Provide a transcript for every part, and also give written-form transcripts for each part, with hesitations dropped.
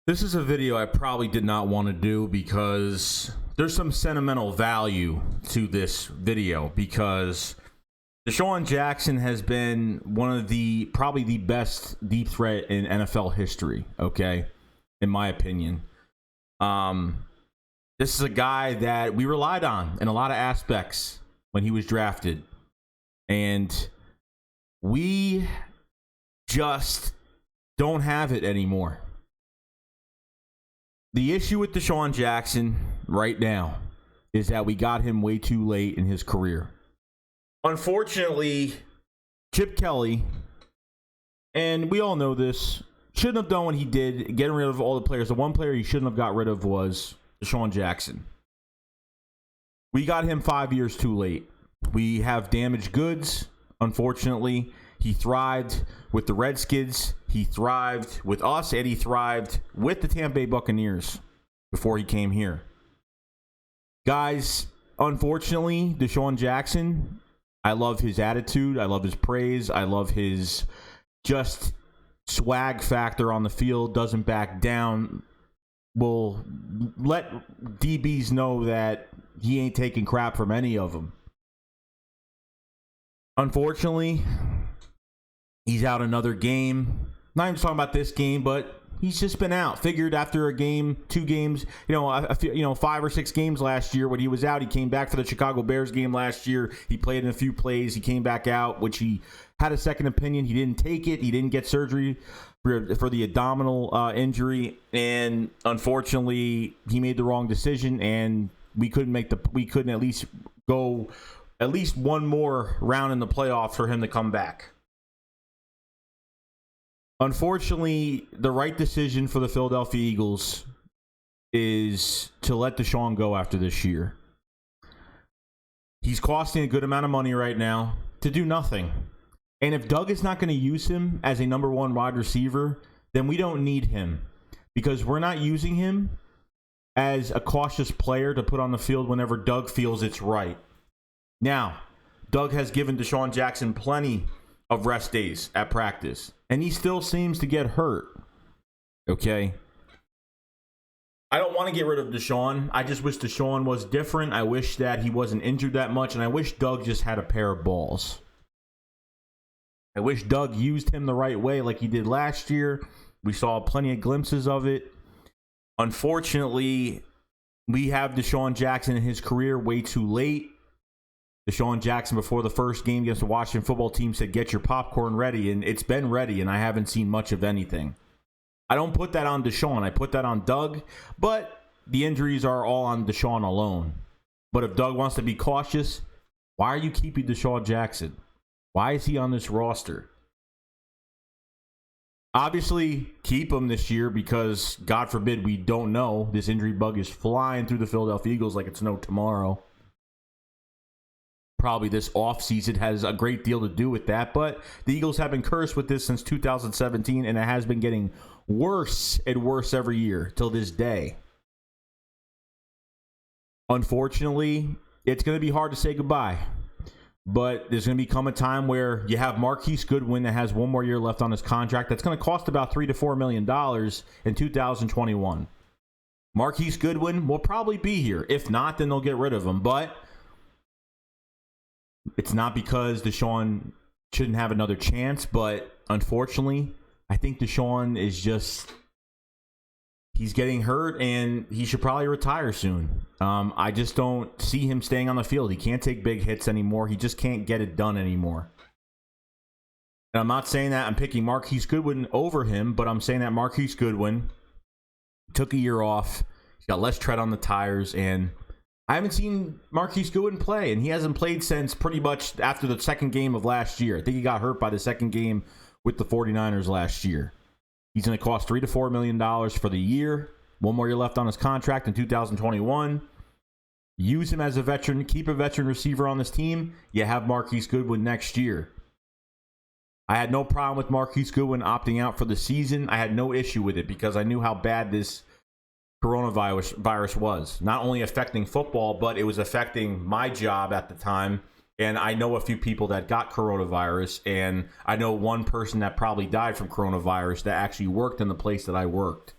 This is a video I probably did not want to do because there's some sentimental value to this video because Desean Jackson has been one of the probably the best deep threat in NFL history, okay? In my opinion. This is a guy that we relied on in a lot of aspects when he was drafted. And we just don't have it anymore. The issue with Desean Jackson right now is that we got him way too late in his career. Unfortunately, Chip Kelly, and we all know this, shouldn't have done what he did, getting rid of all the players. The one player he shouldn't have got rid of was Desean Jackson. We got him 5 years too late. We have damaged goods, unfortunately. He thrived with the Redskins. He thrived with us, and he thrived with the Tampa Bay Buccaneers before he came here. Guys, unfortunately, Desean Jackson, I love his attitude. I love his praise. I love his just swag factor on the field. Doesn't back down. Will let DBs know that he ain't taking crap from any of them. Unfortunately, he's out another game. Not even talking about this game, but he's just been out. Figured after a game, 2 games, I feel, 5 or 6 games last year when he was out. He came back for the Chicago Bears game last year. He played in a few plays. He came back out, which he had a second opinion. He didn't take it. He didn't get surgery for the abdominal injury, and unfortunately, he made the wrong decision. And we couldn't at least go at least one more round in the playoffs for him to come back. Unfortunately, the right decision for the Philadelphia Eagles is to let Desean go after this year. He's costing a good amount of money right now to do nothing. And if Doug is not going to use him as a number 1 wide receiver, then we don't need him because we're not using him as a cautious player to put on the field whenever Doug feels it's right. Now, Doug has given Desean Jackson plenty of rest days at practice, and he still seems to get hurt. Okay? I don't want to get rid of Desean. I just wish Desean was different. I wish that he wasn't injured that much, and I wish Doug just had a pair of balls. I wish Doug used him the right way like he did last year. We saw plenty of glimpses of it. Unfortunately, we have Desean Jackson in his career way too late. Desean Jackson, before the first game against the Washington football team, said, "Get your popcorn ready," and it's been ready, and I haven't seen much of anything. I don't put that on Desean. I put that on Doug, but the injuries are all on Desean alone. But if Doug wants to be cautious, why are you keeping Desean Jackson? Why is he on this roster? Obviously, keep him this year because, God forbid, we don't know. This injury bug is flying through the Philadelphia Eagles like it's no tomorrow. Probably this offseason has a great deal to do with that, but the Eagles have been cursed with this since 2017, and it has been getting worse and worse every year till this day. Unfortunately, it's going to be hard to say goodbye, but there's going to become a time where you have Marquise Goodwin that has 1 more year left on his contract. That's going to cost about $3 to $4 million in 2021. Marquise Goodwin will probably be here. If not, then they'll get rid of him, but it's not because Desean shouldn't have another chance, but unfortunately, I think Desean is just, he's getting hurt and he should probably retire soon. I just don't see him staying on the field. He can't take big hits anymore. He just can't get it done anymore. And I'm not saying that I'm picking Marquise Goodwin over him, but I'm saying that Marquise Goodwin took a year off. He's got less tread on the tires, and I haven't seen Marquise Goodwin play, and he hasn't played since pretty much after the second game of last year. I think he got hurt by the second game with the 49ers last year. He's going to cost $3 to $4 million for the year. 1 more year left on his contract in 2021. Use him as a veteran. Keep a veteran receiver on this team. You have Marquise Goodwin next year. I had no problem with Marquise Goodwin opting out for the season. I had no issue with it because I knew how bad this coronavirus was. Not only affecting football, but it was affecting my job at the time. And I know a few people that got coronavirus, and I know one person that probably died from coronavirus that actually worked in the place that I worked.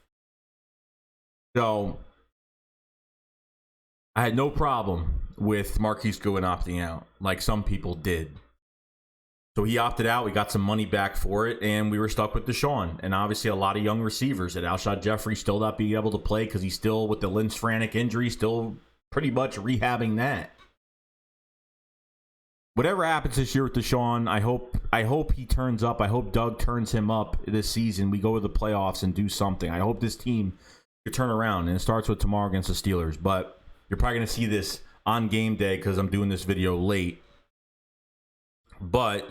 So I had no problem with Marquise Goodwin opting out, like some people did. So he opted out. We got some money back for it, and we were stuck with Desean. And obviously, a lot of young receivers. And Alshon Jeffrey still not being able to play because he's still with the Linz-Frantic injury, still pretty much rehabbing that. Whatever happens this year with Desean, I hope he turns up. I hope Doug turns him up this season. We go to the playoffs and do something. I hope this team could turn around, and it starts with tomorrow against the Steelers. But you're probably going to see this on game day because I'm doing this video late. But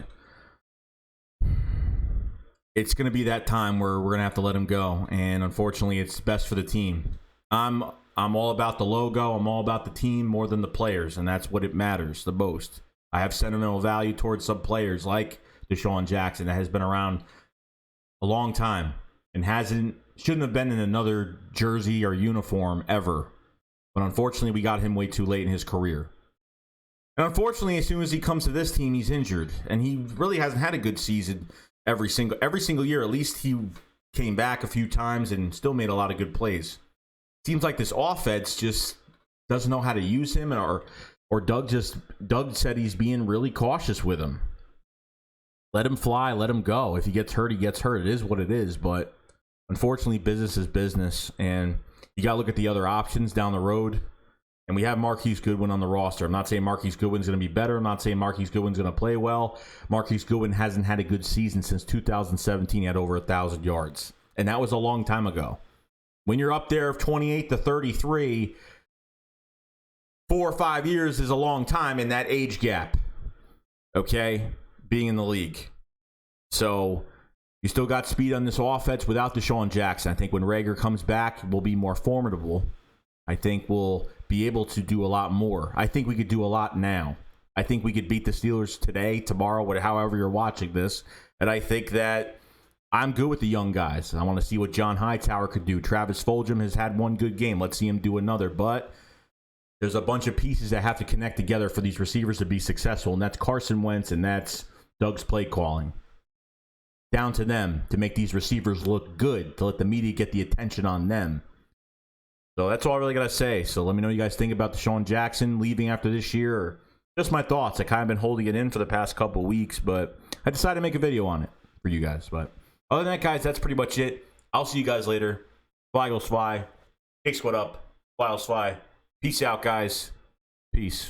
it's going to be that time where we're going to have to let him go, and unfortunately, it's best for the team. I'm all about the logo. I'm all about the team more than the players, and that's what it matters the most. I have sentimental value towards some players like Desean Jackson that has been around a long time and shouldn't have been in another jersey or uniform ever. But unfortunately, we got him way too late in his career. And unfortunately, as soon as he comes to this team, he's injured, and he really hasn't had a good season every single year. At least he came back a few times and still made a lot of good plays. Seems like this offense just doesn't know how to use him, or Doug said he's being really cautious with him. Let him fly, let him go. If he gets hurt, he gets hurt. It is what it is, but unfortunately, business is business, and you got to look at the other options down the road. And we have Marquise Goodwin on the roster. I'm not saying Marquise Goodwin's going to be better. I'm not saying Marquise Goodwin's going to play well. Marquise Goodwin hasn't had a good season since 2017. He had over 1,000 yards, and that was a long time ago. When you're up there of 28 to 33, 4 or 5 years is a long time in that age gap, okay, being in the league. So you still got speed on this offense without Desean Jackson. I think when Rager comes back, we'll be more formidable. I think we'll be able to do a lot more. I think we could do a lot now. I think we could beat the Steelers today, tomorrow, however you're watching this. And I think that I'm good with the young guys. I want to see what John Hightower could do. Travis Fulgham has had one good game. Let's see him do another. But there's a bunch of pieces that have to connect together for these receivers to be successful, and that's Carson Wentz, and that's Doug's play calling. Down to them to make these receivers look good, to let the media get the attention on them. So that's all I really got to say. So let me know what you guys think about Desean Jackson leaving after this year, or just my thoughts. I kind of been holding it in for the past couple weeks, but I decided to make a video on it for you guys. But other than that, guys, that's pretty much it. I'll see you guys later. Fly goes fly. Shake squad up. Fly goes fly. Peace out, guys. Peace.